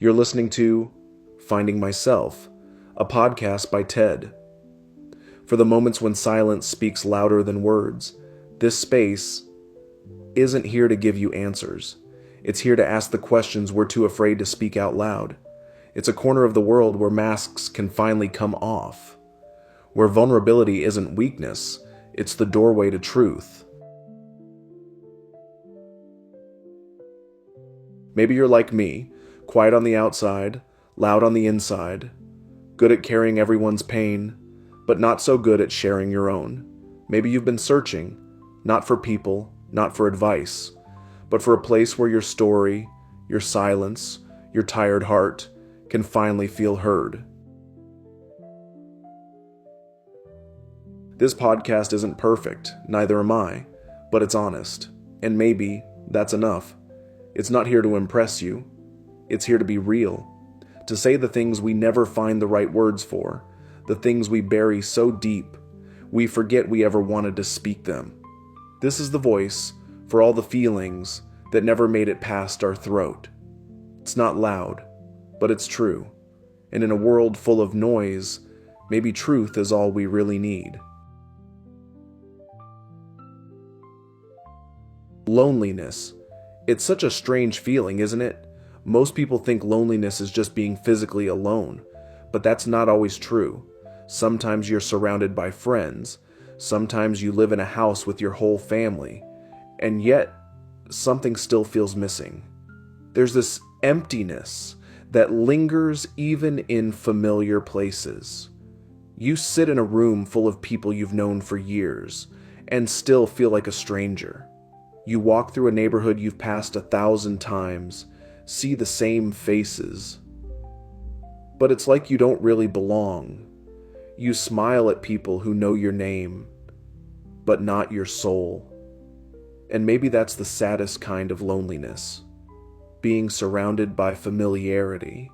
You're listening to Finding Myself, a podcast by Ted. For the moments when silence speaks louder than words, this space isn't here to give you answers. It's here to ask the questions we're too afraid to speak out loud. It's a corner of the world where masks can finally come off, where vulnerability isn't weakness, it's the doorway to truth. Maybe you're like me, quiet on the outside, loud on the inside, good at carrying everyone's pain, but not so good at sharing your own. Maybe you've been searching, not for people, not for advice, but for a place where your story, your silence, your tired heart can finally feel heard. This podcast isn't perfect, neither am I, but it's honest, and maybe that's enough. It's not here to impress you. It's here to be real, to say the things we never find the right words for, the things we bury so deep, we forget we ever wanted to speak them. This is the voice for all the feelings that never made it past our throat. It's not loud, but it's true. And in a world full of noise, maybe truth is all we really need. Loneliness. It's such a strange feeling, isn't it? Most people think loneliness is just being physically alone, but that's not always true. Sometimes you're surrounded by friends. Sometimes you live in a house with your whole family, and yet something still feels missing. There's this emptiness that lingers even in familiar places. You sit in a room full of people you've known for years and still feel like a stranger. You walk through a neighborhood you've passed 1,000 times, see the same faces, but it's like you don't really belong. You smile at people who know your name, but not your soul. And maybe that's the saddest kind of loneliness, being surrounded by familiarity,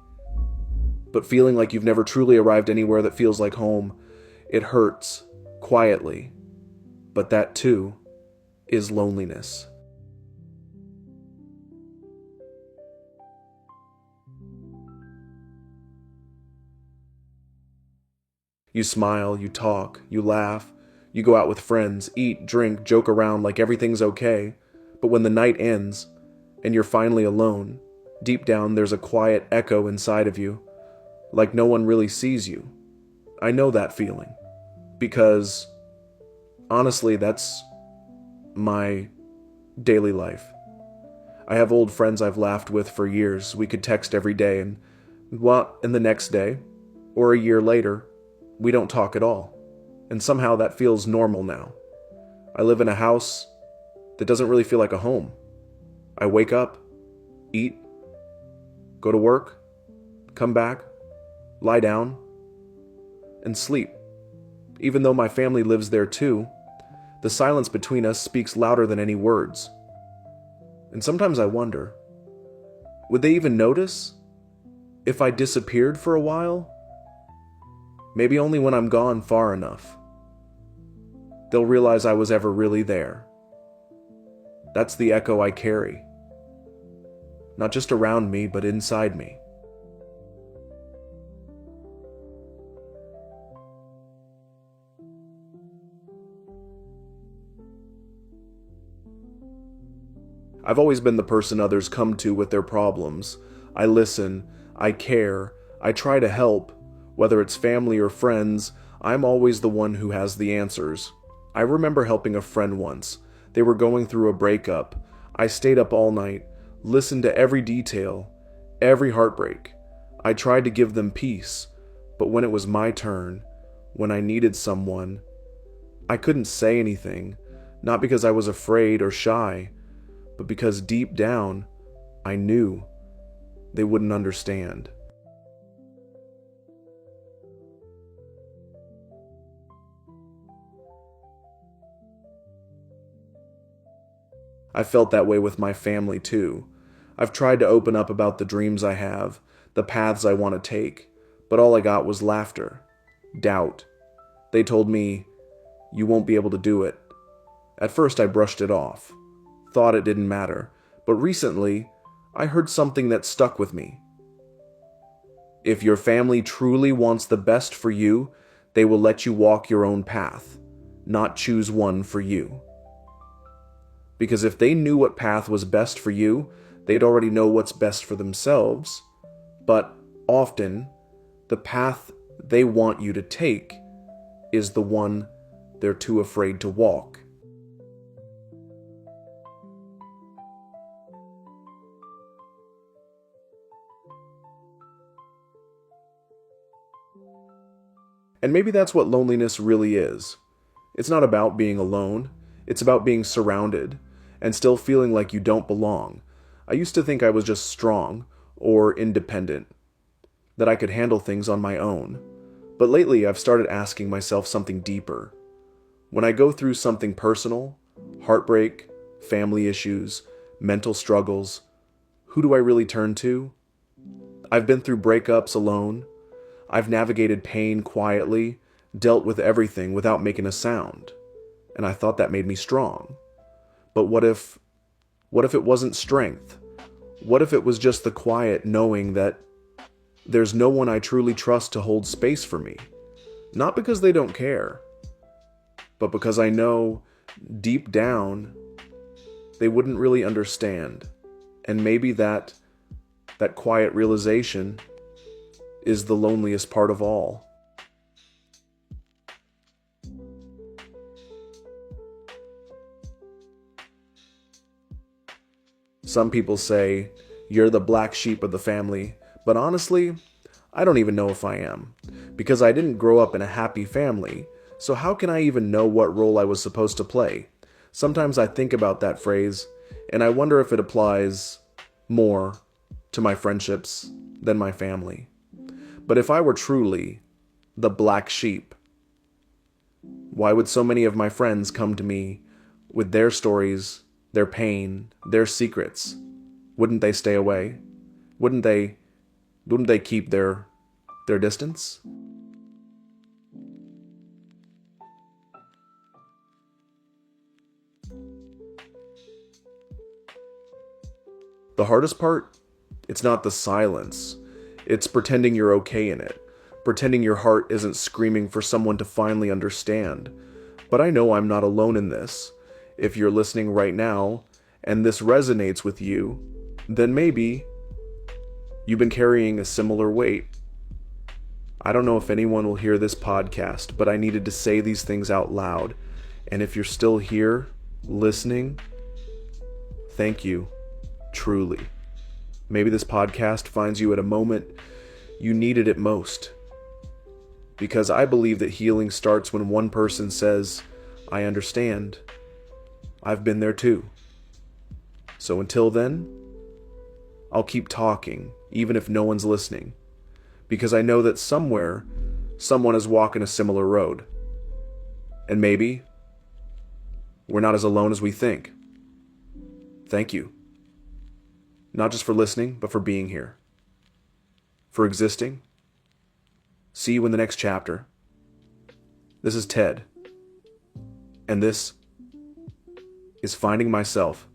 but feeling like you've never truly arrived anywhere that feels like home. It hurts, quietly, but that too is loneliness. You smile, you talk, you laugh, you go out with friends, eat, drink, joke around like everything's okay. But when the night ends and you're finally alone, deep down there's a quiet echo inside of you, like no one really sees you. I know that feeling because honestly, that's my daily life. I have old friends I've laughed with for years. We could text every day and the next day or a year later, we don't talk at all. And somehow that feels normal now. I live in a house that doesn't really feel like a home. I wake up, eat, go to work, come back, lie down, and sleep. Even though my family lives there too, the silence between us speaks louder than any words. And sometimes I wonder, would they even notice if I disappeared for a while? Maybe only when I'm gone far enough. They'll realize I was ever really there. That's the echo I carry. Not just around me, but inside me. I've always been the person others come to with their problems. I listen, I care, I try to help. Whether it's family or friends, I'm always the one who has the answers. I remember helping a friend once. They were going through a breakup. I stayed up all night, listened to every detail, every heartbreak. I tried to give them peace, but when it was my turn, when I needed someone, I couldn't say anything, not because I was afraid or shy, but because deep down, I knew they wouldn't understand. I felt that way with my family too. I've tried to open up about the dreams I have, the paths I want to take, but all I got was laughter, doubt. They told me, "You won't be able to do it." At first I brushed it off, thought it didn't matter, but recently I heard something that stuck with me. If your family truly wants the best for you, they will let you walk your own path, not choose one for you. Because if they knew what path was best for you, they'd already know what's best for themselves. But often, the path they want you to take is the one they're too afraid to walk. And maybe that's what loneliness really is. It's not about being alone. It's about being surrounded and still feeling like you don't belong. I used to think I was just strong or independent, that I could handle things on my own. But lately I've started asking myself something deeper. When I go through something personal, heartbreak, family issues, mental struggles, who do I really turn to? I've been through breakups alone. I've navigated pain quietly, dealt with everything without making a sound. And I thought that made me strong. But what if it wasn't strength? What if it was just the quiet knowing that there's no one I truly trust to hold space for me? Not because they don't care, but because I know deep down they wouldn't really understand. And maybe that quiet realization is the loneliest part of all. Some people say, you're the black sheep of the family, but honestly, I don't even know if I am, because I didn't grow up in a happy family, so how can I even know what role I was supposed to play? Sometimes I think about that phrase, and I wonder if it applies more to my friendships than my family. But if I were truly the black sheep, why would so many of my friends come to me with their stories, their pain, their secrets? Wouldn't they stay away? Wouldn't they keep their distance? The hardest part, it's not the silence. It's pretending you're okay in it. Pretending your heart isn't screaming for someone to finally understand. But I know I'm not alone in this. If you're listening right now, and this resonates with you, then maybe you've been carrying a similar weight. I don't know if anyone will hear this podcast, but I needed to say these things out loud. And if you're still here, listening, thank you, truly. Maybe this podcast finds you at a moment you needed it most. Because I believe that healing starts when one person says, I understand. I've been there too. So until then, I'll keep talking, even if no one's listening. Because I know that somewhere, someone is walking a similar road. And maybe we're not as alone as we think. Thank you. Not just for listening, but for being here. For existing. See you in the next chapter. This is Ted. And this is Finding Myself.